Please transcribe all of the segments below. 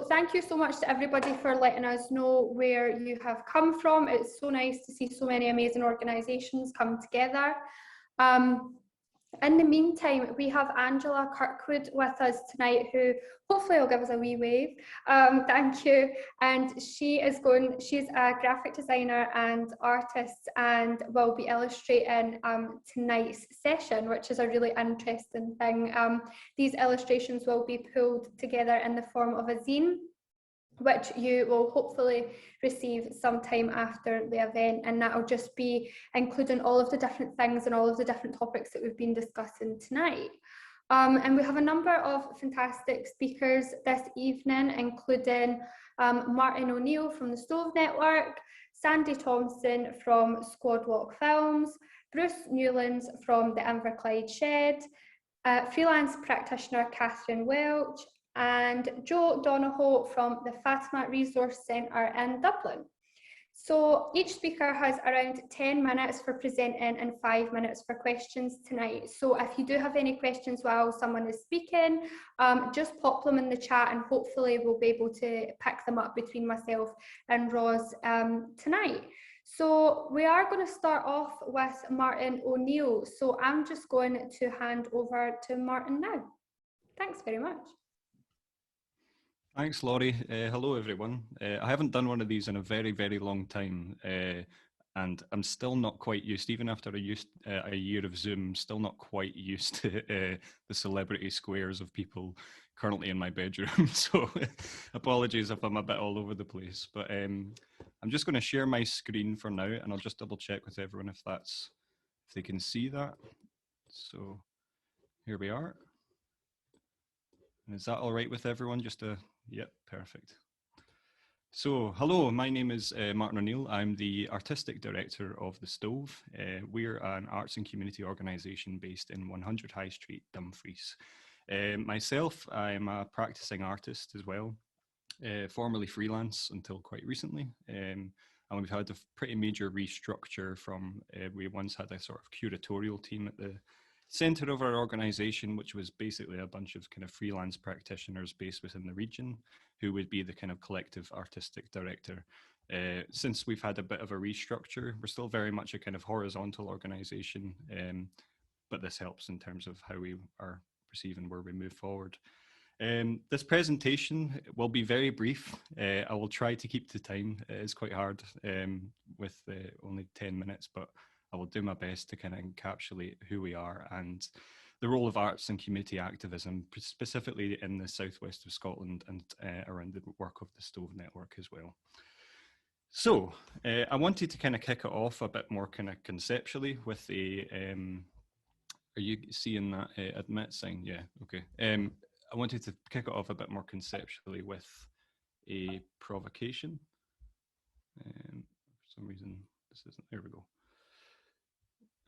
thank you so much to everybody for letting us know where you have come from. It's so nice to see so many amazing organisations come together. In the meantime, we have Angela Kirkwood with us tonight, who hopefully will give us a wee wave. Thank you. And she's a graphic designer and artist, and will be illustrating tonight's session, which is a really interesting thing. These illustrations will be pulled together in the form of a zine, which you will hopefully receive sometime after the event, and that will just be including all of the different things and all of the different topics that we've been discussing tonight. And we have a number of fantastic speakers this evening, including Martin O'Neill from the Stove Network, Sandy Thompson from Squad Walk Films, Bruce Newlands from the Inverclyde Shed, freelance practitioner Kathryn Welch, and Joe Donohoe from the Fatima Resource Centre in Dublin. So each speaker has around 10 minutes for presenting and 5 minutes for questions tonight. So if you do have any questions while someone is speaking, just pop them in the chat, and hopefully we'll be able to pick them up between myself and Roz tonight. So we are going to start off with Martin O'Neill. So I'm just going to hand over to Martin now. Thanks very much. Thanks, Laurie. Hello, everyone. I haven't done one of these in a very, very long time, and I'm still not quite used, even after a year of Zoom, still not quite used to the celebrity squares of people currently in my bedroom. So apologies if I'm a bit all over the place, but I'm just going to share my screen for now, and I'll just double check with everyone if they can see that. So here we are. And is that all right with everyone? Yep, perfect. So, hello, my name is Martin O'Neill. I'm the artistic director of The Stove. We're an arts and community organisation based in 100 High Street, Dumfries. Myself, I'm a practising artist as well, formerly freelance until quite recently. And we've had a pretty major restructure from, we once had a sort of curatorial team at the centre of our organisation, which was basically a bunch of kind of freelance practitioners based within the region, who would be the kind of collective artistic director. Since we've had a bit of a restructure, we're still very much a kind of horizontal organisation, but this helps in terms of how we are perceiving where we move forward. This presentation will be very brief. I will try to keep to time. It's quite hard with only 10 minutes, but I will do my best to kind of encapsulate who we are and the role of arts and community activism, specifically in the southwest of Scotland and around the work of the Stove Network as well. So I wanted to kind of kick it off a bit more kind of conceptually with a, are you seeing that admit sign? Yeah, okay. I wanted to kick it off a bit more conceptually with a provocation. For some reason, this isn't, there we go.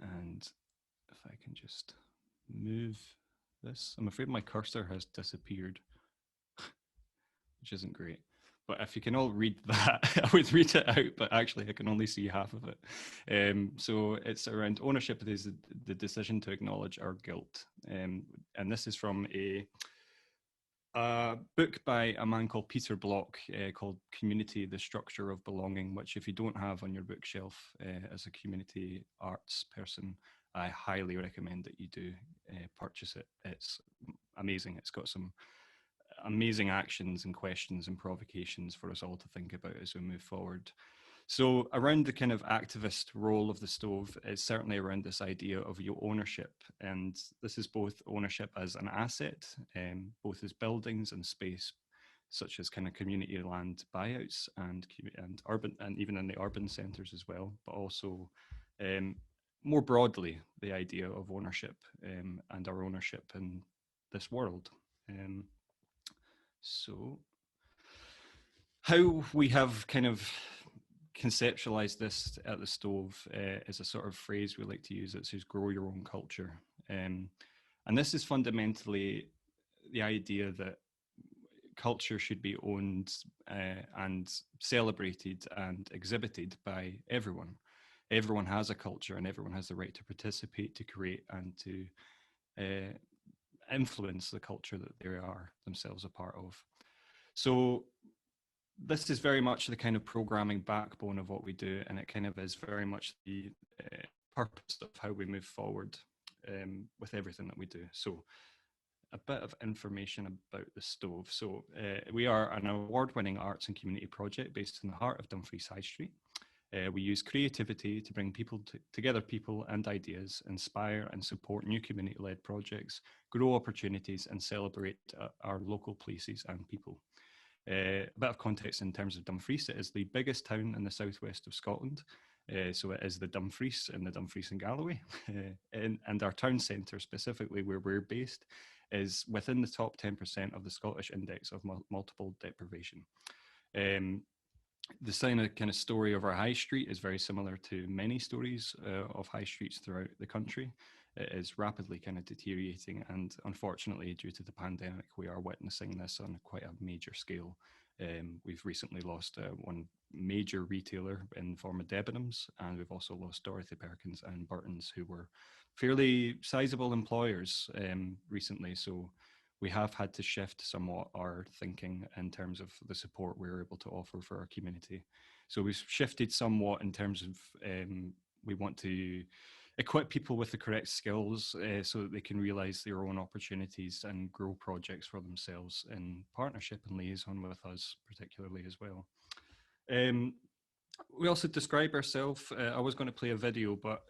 And if I can just move this, I'm afraid my cursor has disappeared, which isn't great. But if you can all read that, I would read it out, but actually I can only see half of it. So it's around ownership is the decision to acknowledge our guilt. And this is from a book by a man called Peter Block called Community, the Structure of Belonging, which if you don't have on your bookshelf as a community arts person, I highly recommend that you do purchase it. It's amazing. It's got some amazing actions and questions and provocations for us all to think about as we move forward. So around the kind of activist role of the Stove is certainly around this idea of your ownership. And this is both ownership as an asset, both as buildings and space, such as kind of community land buyouts and urban, and even in the urban centres as well, but also more broadly, the idea of ownership and our ownership in this world. So how we have kind of conceptualize this at the Stove is a sort of phrase we like to use. It says grow your own culture. And this is fundamentally the idea that culture should be owned and celebrated and exhibited by everyone. Everyone has a culture and everyone has the right to participate, to create and to influence the culture that they are themselves a part of. So this is very much the kind of programming backbone of what we do, and it kind of is very much the purpose of how we move forward with everything that we do. So a bit of information about the Stove. So we are an award-winning arts and community project based in the heart of Dumfries High Street. We use creativity to bring people together, people and ideas, inspire and support new community-led projects, grow opportunities, and celebrate our local places and people. A bit of context in terms of Dumfries: it is the biggest town in the southwest of Scotland. So it is the Dumfries in the Dumfries and Galloway, and our town centre, specifically where we're based, is within the top 10% of the Scottish Index of Multiple Deprivation. The kind of story of our high street is very similar to many stories of high streets throughout the country. It is rapidly kind of deteriorating, and unfortunately, due to the pandemic, we are witnessing this on quite a major scale. We've recently lost one major retailer in form of Debenhams, and we've also lost Dorothy Perkins and Burton's, who were fairly sizable employers recently. So we have had to shift somewhat our thinking in terms of the support we're able to offer for our community. So we've shifted somewhat in terms of we want to equip people with the correct skills so that they can realise their own opportunities and grow projects for themselves in partnership and liaison with us particularly as well. We also describe ourselves, I was going to play a video, but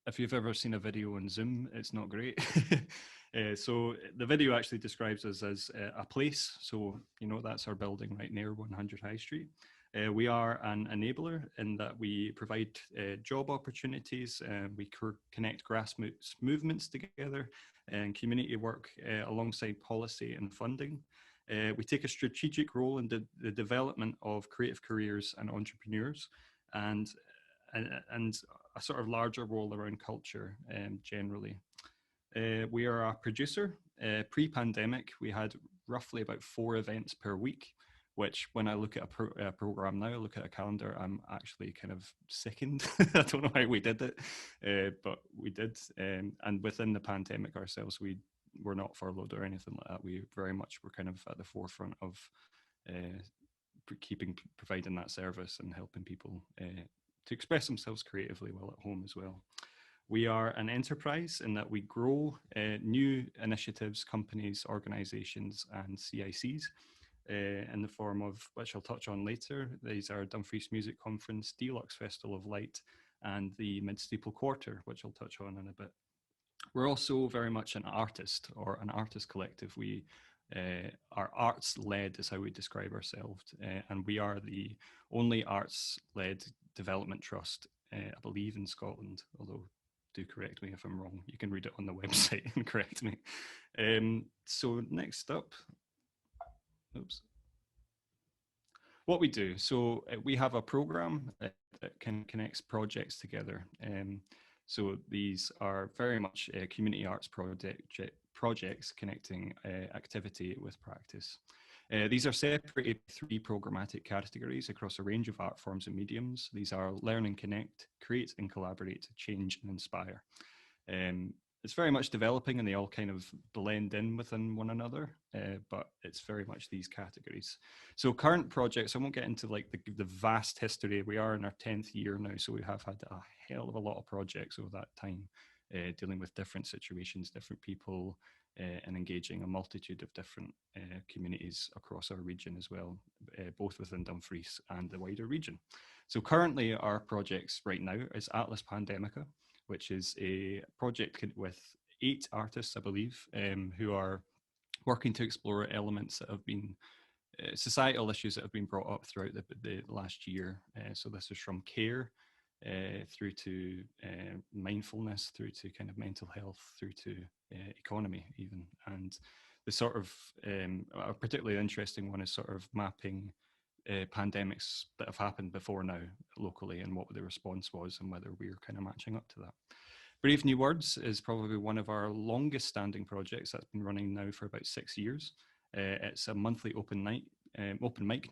if you've ever seen a video on Zoom, it's not great. So the video actually describes us as a place. So, you know, that's our building right near 100 High Street. We are an enabler in that we provide job opportunities, we connect grassroots movements together and community work alongside policy and funding. We take a strategic role in the development of creative careers and entrepreneurs, and a sort of larger role around culture generally. We are a producer. Pre-pandemic, we had roughly about 4 events per week, which when I look at a program now, I look at a calendar, I'm actually kind of sickened. I don't know how we did it, but we did. And within the pandemic ourselves, we were not furloughed or anything like that. We very much were kind of at the forefront of providing that service and helping people to express themselves creatively while at home as well. We are an enterprise in that we grow new initiatives, companies, organisations and CICs in the form of, which I'll touch on later. These are Dumfries Music Conference, Deluxe Festival of Light and the Midstubal Quarter, which I'll touch on in a bit. We're also very much an artist or an artist collective. We are arts-led is how we describe ourselves, and we are the only arts-led development trust, I believe, in Scotland, although do correct me if I'm wrong. You can read it on the website and correct me. So next up, oops. What we do, so we have a program that connects projects together. So these are very much community arts projects connecting activity with practice. These are separated 3 programmatic categories across a range of art forms and mediums. These are learn and connect, create and collaborate, change and inspire. It's very much developing and they all kind of blend in within one another, but it's very much these categories. So current projects, I won't get into like the vast history. We are in our 10th year now, so we have had a hell of a lot of projects over that time, dealing with different situations, different people, and engaging a multitude of different communities across our region as well, both within Dumfries and the wider region. So currently our projects right now is Atlas Pandemica, which is a project with 8 artists, I believe, who are working to explore elements that have been societal issues that have been brought up throughout the last year. So this is from care through to mindfulness, through to kind of mental health, through to economy even. And the sort of, a particularly interesting one is sort of mapping pandemics that have happened before now locally and what the response was and whether we're kind of matching up to that. Brave New Words is probably one of our longest standing projects that's been running now for about 6 years. It's a monthly open mic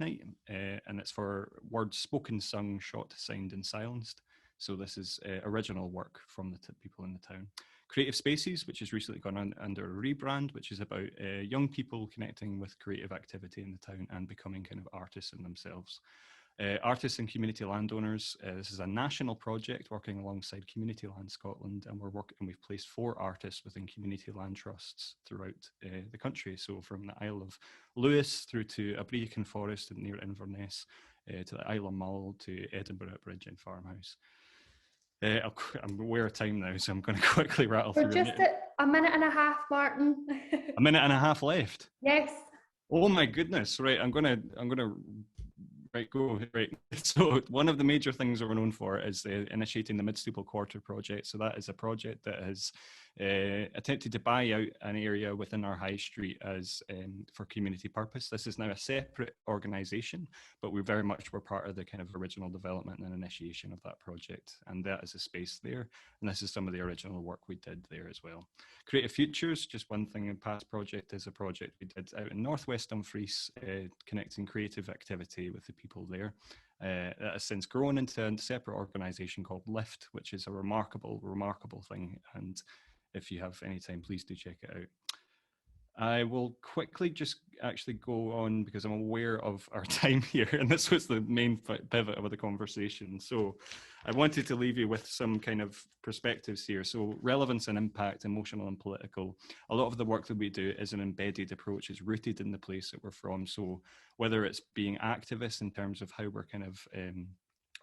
night, and it's for words spoken, sung, shot, signed and silenced. So this is original work from the people in the town. Creative Spaces, which has recently gone under a rebrand, which is about young people connecting with creative activity in the town and becoming kind of artists in themselves. Artists and community landowners. This is a national project working alongside Community Land Scotland, and we've placed 4 artists within community land trusts throughout the country. So from the Isle of Lewis through to Abriacon Forest near Inverness, to the Isle of Mull to Edinburgh at Bridge and Farmhouse. I'm aware of time now, so I'm going to quickly rattle through. We're just at a minute and a half, Martin. A minute and a half left. Yes. Oh my goodness! Right, I'm gonna right go right. So one of the major things that we're known for is initiating the Midstubal Quarter project. So that is a project that has attempted to buy out an area within our high street as for community purpose. This is now a separate organisation, but we very much were part of the kind of original development and initiation of that project, and that is a space there. And this is some of the original work we did there as well. Creative Futures, just one thing in past project, is a project we did out in Northwest Dumfries, connecting creative activity with the people there. That has since grown into a separate organisation called Lift, which is a remarkable, remarkable thing. And if you have any time, please do check it out. I will quickly just actually go on because I'm aware of our time here, and this was the main pivot of the conversation. So I wanted to leave you with some kind of perspectives here. So relevance and impact, emotional and political. A lot of the work that we do is an embedded approach. It's rooted in the place that we're from. So whether it's being activists in terms of how we're kind of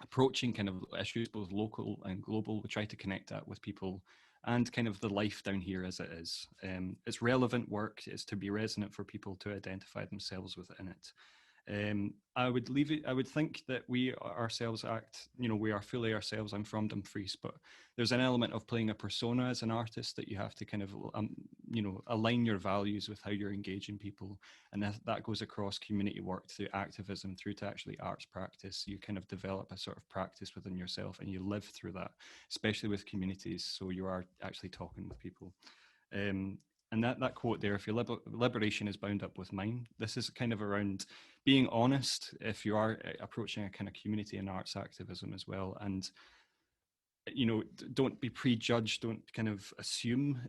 approaching kind of issues, both local and global, we try to connect that with people and kind of the life down here as it is. It's relevant work. It's to be resonant for people to identify themselves within it. I would think that we ourselves act, we are fully ourselves. I'm from Dumfries, but there's an element of playing a persona as an artist that you have to kind of, align your values with how you're engaging people. And that goes across community work through activism through to actually arts practice. You kind of develop a sort of practice within yourself and you live through that, especially with communities. So you are actually talking with people. And that quote there, if your liberation is bound up with mine, this is kind of around being honest if you are approaching a kind of community and arts activism as well. And, don't be prejudged, don't kind of assume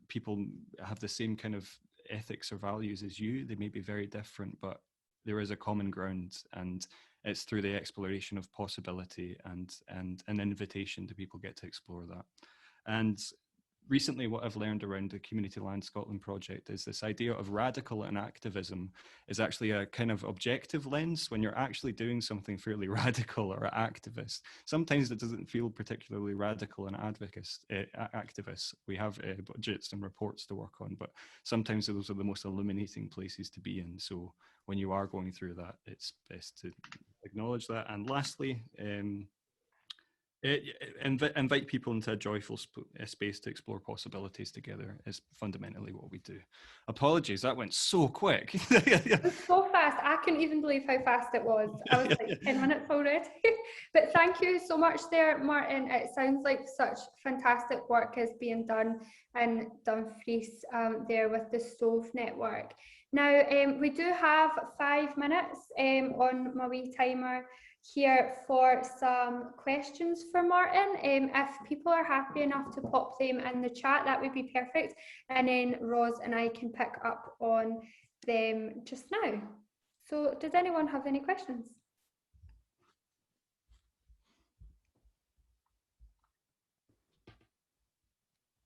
people have the same kind of ethics or values as you. They may be very different, but there is a common ground, and it's through the exploration of possibility and an invitation to people get to explore that. And recently, what I've learned around the Community Land Scotland project is this idea of radical and activism is actually a kind of objective lens. When you're actually doing something fairly radical or activist, sometimes it doesn't feel particularly radical and activist. We have budgets and reports to work on, but sometimes those are the most illuminating places to be in. So when you are going through that, it's best to acknowledge that. And lastly, invite people into a joyful space to explore possibilities together is fundamentally what we do. Apologies, that went so quick. It was so fast. I couldn't even believe how fast it was. I was like 10 minutes already. But thank you so much there, Martin. It sounds like such fantastic work is being done in Dumfries there with the Stove Network. Now, we do have 5 minutes on my wee timer here for some questions for Martin. If people are happy enough to pop them in the chat, that would be perfect. And then Roz and I can pick up on them just now. So does anyone have any questions?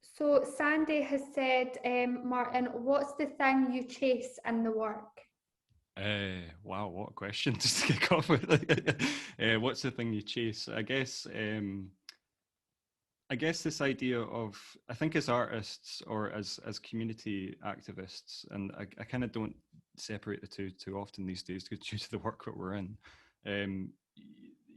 So Sandy has said, Martin, what's the thing you chase in the work? Wow, what a question to kick off with. What's the thing you chase? I guess this idea of, I think as artists or as community activists, and I kind of don't separate the two too often these days due to the work that we're in.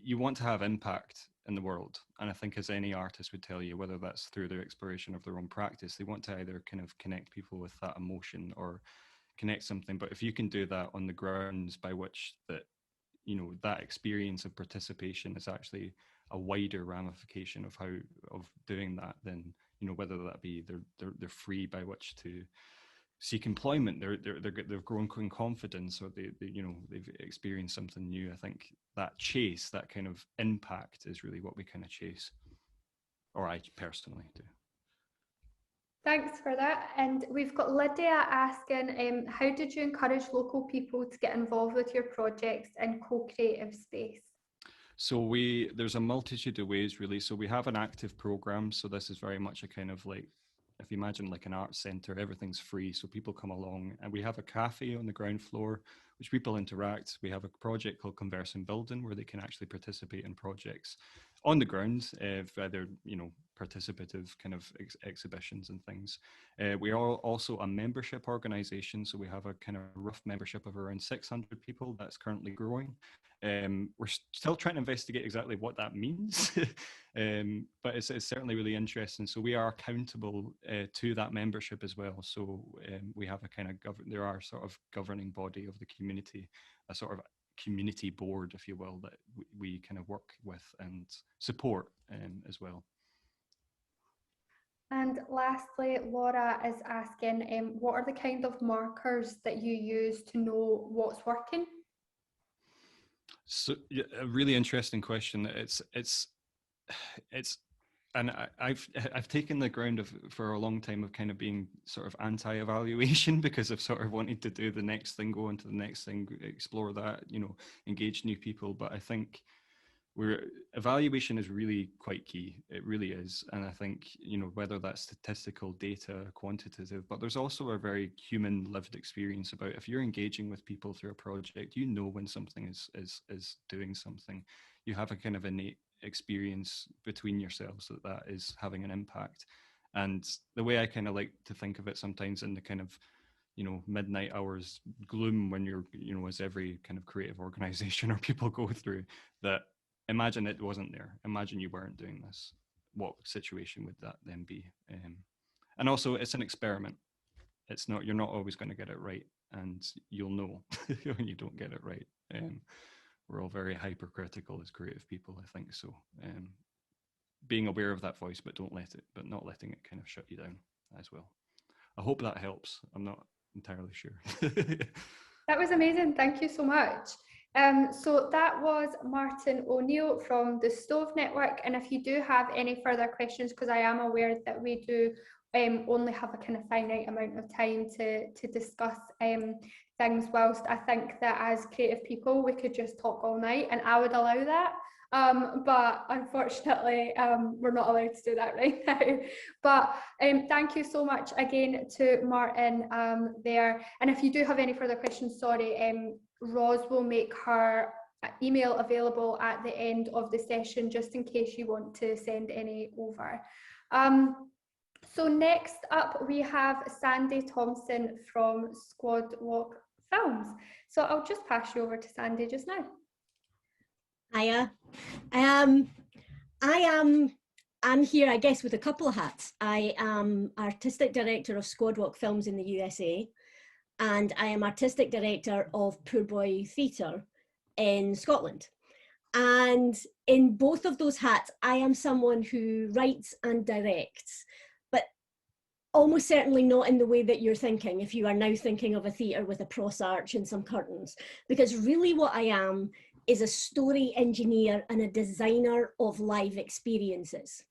You want to have impact in the world, and I think as any artist would tell you, whether that's through their exploration of their own practice, they want to either kind of connect people with that emotion or connect something. But if you can do that on the grounds by which that that experience of participation is actually a wider ramification of doing that, then whether that be they're free by which to seek employment, they've grown in confidence, or they've experienced something new. I think that chase, that kind of impact, is really what we kind of chase, or I personally do. Thanks for that. And we've got Lydia asking, how did you encourage local people to get involved with your projects in co-creative space? So there's a multitude of ways really. So we have an active program. So this is very much a kind of like, if you imagine like an arts center, everything's free. So people come along, and we have a cafe on the ground floor, which people interact. We have a project called Converse in Building, where they can actually participate in projects on the ground, either, you know, participative kind of exhibitions and things. We are also a membership organization. So we have a kind of rough membership of around 600 people that's currently growing. We're still trying to investigate exactly what that means, but it's certainly really interesting. So we are accountable to that membership as well. So we have a kind of there are sort of governing body of the community, a sort of community board, if you will, that we kind of work with and support as well. And lastly, Laura is asking, what are the kind of markers that you use to know what's working? So yeah, a really interesting question. And I've taken the ground of for a long time of kind of being sort of anti-evaluation, because I've sort of wanted to do the next thing, go into the next thing, explore that, you know, engage new people. But I think evaluation is really quite key. It really is. And I think, you know, whether that's statistical data, quantitative, but there's also a very human lived experience about if you're engaging with people through a project, you know, when something is doing something, you have a kind of innate experience between yourselves that is having an impact. And the way I kind of like to think of it sometimes in the kind of, you know, midnight hours gloom when you're, you know, as every kind of creative organization or people go through, that imagine it wasn't there. Imagine you weren't doing this. What situation would that then be? And also, it's an experiment. It's not. You're not always going to get it right, and you'll know when you don't get it right. We're all very hypercritical as creative people, I think. So, being aware of that voice, but not letting it kind of shut you down as well. I hope that helps. I'm not entirely sure. That was amazing. Thank you so much. So that was Martin O'Neill from the Stove Network. And if you do have any further questions, because I am aware that we do only have a kind of finite amount of time to discuss things, whilst I think that as creative people, we could just talk all night, and I would allow that. But unfortunately, we're not allowed to do that right now. But thank you so much again to Martin there. And if you do have any further questions, sorry, Roz will make her email available at the end of the session, just in case you want to send any over. So next up, we have Sandy Thompson from Squad Walk Films. So I'll just pass you over to Sandy just now. Hiya. I'm here, I guess, with a couple of hats. I am artistic director of Squad Walk Films in the USA, and I am artistic director of Poorboy Theatre in Scotland. And in both of those hats, I am someone who writes and directs, but almost certainly not in the way that you're thinking, if you are now thinking of a theatre with a cross arch and some curtains, because really what I am is a story engineer and a designer of live experiences.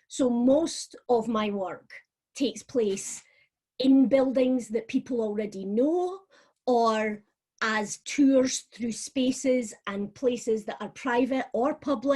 So most of my work takes place in buildings that people already know, or as tours through spaces and places that are private or public